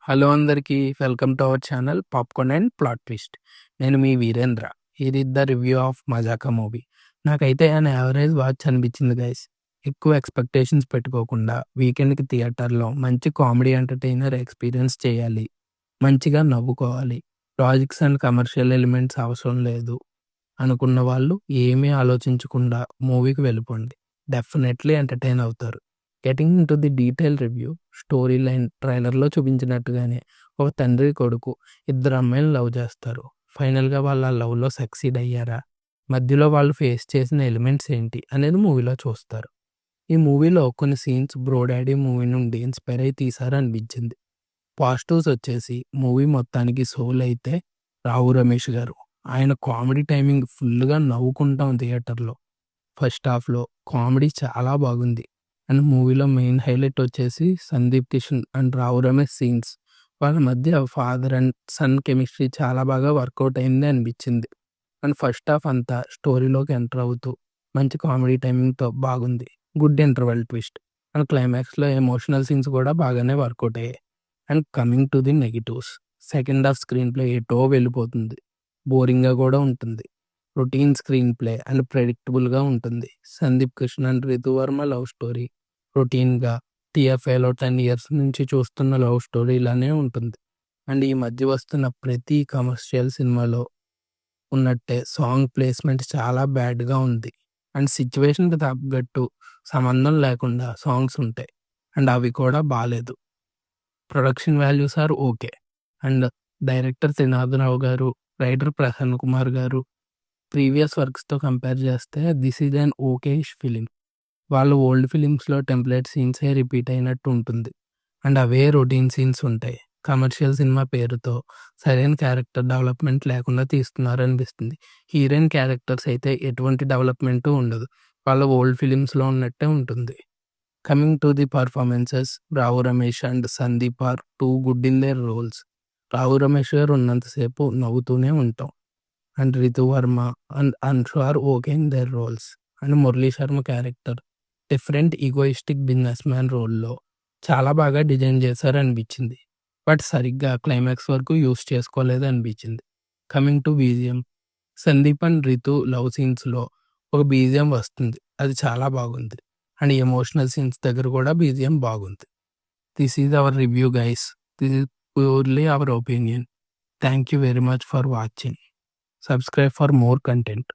Hello అందరికీ welcome to our channel popcorn and plot twist. నేను మీ వీరేంద్ర. ఇది the review of Majaka movie. నాకైతే an average watch అనిపించింది guys. ఎక్కువ ఎక్స్పెక్టేషన్స్ పెట్టుకోకుండా వీకెండ్కి థియేటర్లో మంచి కామెడీ ఎంటర్టైనర్ ఎక్స్పీరియన్స్ చేయాలి, మంచిగా నవ్వుకోవాలి, లాజిక్స్ అండ్ కమర్షియల్ ఎలిమెంట్స్ అవసరం లేదు అనుకున్న వాళ్ళు ఏమీ ఆలోచించకుండా మూవీకి వెళ్ళిపోండి. డెఫినెట్లీ ఎంటర్టైన్ అవుతారు. Getting in to the detail review. Story line ట్రైలర్లో చూపించినట్టుగానే ఒక తండ్రి కొడుకు ఇద్దరు అమ్మాయిలు లవ్ చేస్తారు. ఫైనల్గా వాళ్ళ లవ్లో సక్సీడ్ అయ్యారా, మధ్యలో వాళ్ళు ఫేస్ చేసిన ఎలిమెంట్స్ ఏంటి అనేది మూవీలో చూస్తారు. ఈ మూవీలో కొన్ని సీన్స్ బ్రో డాడీ మూవీ నుండి ఇన్స్పైర్ అయి తీసారు అనిపించింది. పాజిటివ్స్ వచ్చేసి మూవీ మొత్తానికి సోల్ అయితే రావు రమేష్ గారు. ఆయన కామెడీ టైమింగ్ ఫుల్గా నవ్వుకుంటాం థియేటర్లో. ఫస్ట్ హాఫ్లో కామెడీ చాలా బాగుంది. అండ్ మూవీలో మెయిన్ హైలైట్ వచ్చేసి సందీప్ కిషన్ అండ్ రావు రమేష్ సీన్స్. వాళ్ళ మధ్య ఫాదర్ అండ్ సన్ కెమిస్ట్రీ చాలా బాగా వర్కౌట్ అయింది అనిపించింది. అండ్ ఫస్ట్ హాఫ్ అంతా స్టోరీలోకి ఎంటర్ అవుతూ మంచి కామెడీ టైమింగ్తో బాగుంది. గుడ్ ఇంటర్వెల్ ట్విస్ట్ అండ్ క్లైమాక్స్లో ఎమోషనల్ సీన్స్ కూడా బాగానే వర్కౌట్ అయ్యాయి. And coming to the negatives, second half screen play ఎటో వెళ్ళిపోతుంది, బోరింగ్గా కూడా ఉంటుంది. రొటీన్ స్క్రీన్ ప్లే అండ్ ప్రెడిక్టబుల్గా ఉంటుంది. Sandeep Krishna and Ritu Varma love story రొటీన్గా టీఎఫ్ఐలో 10 ఇయర్స్ నుంచి చూస్తున్న లవ్ స్టోరీ ఇలానే ఉంటుంది. అండ్ ఈ మధ్య వస్తున్న ప్రతి కమర్షియల్ సినిమాలో ఉన్నట్టే సాంగ్ ప్లేస్మెంట్ చాలా బ్యాడ్గా ఉంది. అండ్ సిచ్యువేషన్కి తగ్గట్టు సంబంధం లేకుండా సాంగ్స్ ఉంటాయి అండ్ అవి కూడా బాగాలేదు. Production values are okay. And director Trinadharao గారు, రైటర్ ప్రసన్న కుమార్ గారు ప్రీవియస్ వర్క్స్తో కంపేర్ చేస్తే this is an okayish film. వాళ్ళు ఓల్డ్ ఫిలిమ్స్లో టెంప్లెట్ సీన్సే రిపీట్ అయినట్టు ఉంటుంది అండ్ అవే రొటీన్ సీన్స్ ఉంటాయి. కమర్షియల్ సినిమా పేరుతో సరైన క్యారెక్టర్ డెవలప్మెంట్ లేకుండా తీస్తున్నారు అనిపిస్తుంది. హీరోయిన్ క్యారెక్టర్స్ అయితే ఎటువంటి డెవలప్మెంటు ఉండదు, వాళ్ళ ఓల్డ్ ఫిలిమ్స్లో ఉన్నట్టే ఉంటుంది. Coming to the performances, Rao Ramesh and Sandeep are too good in their roles. Rao Ramesh గారు ఉన్నంతసేపు నవ్వుతూనే ఉంటాం. And Ritu Varma and Anshu are okay in their roles. And Murali Sharma character different egoistic business man రోల్లో చాలా బాగా డిజైన్ చేశారు అనిపించింది. బట్ సరిగ్గా క్లైమాక్స్ వరకు యూస్ చేసుకోలేదు అనిపించింది. Coming to BGM, Sandeep and Ritu love సీన్స్లో ఒక బీజిఎం వస్తుంది, అది చాలా బాగుంది. అండ్ ఎమోషనల్ సీన్స్ దగ్గర కూడా బీజిఎం బాగుంది. This is our review guys. This is purely our opinion. Thank you very much for watching. Subscribe for more content.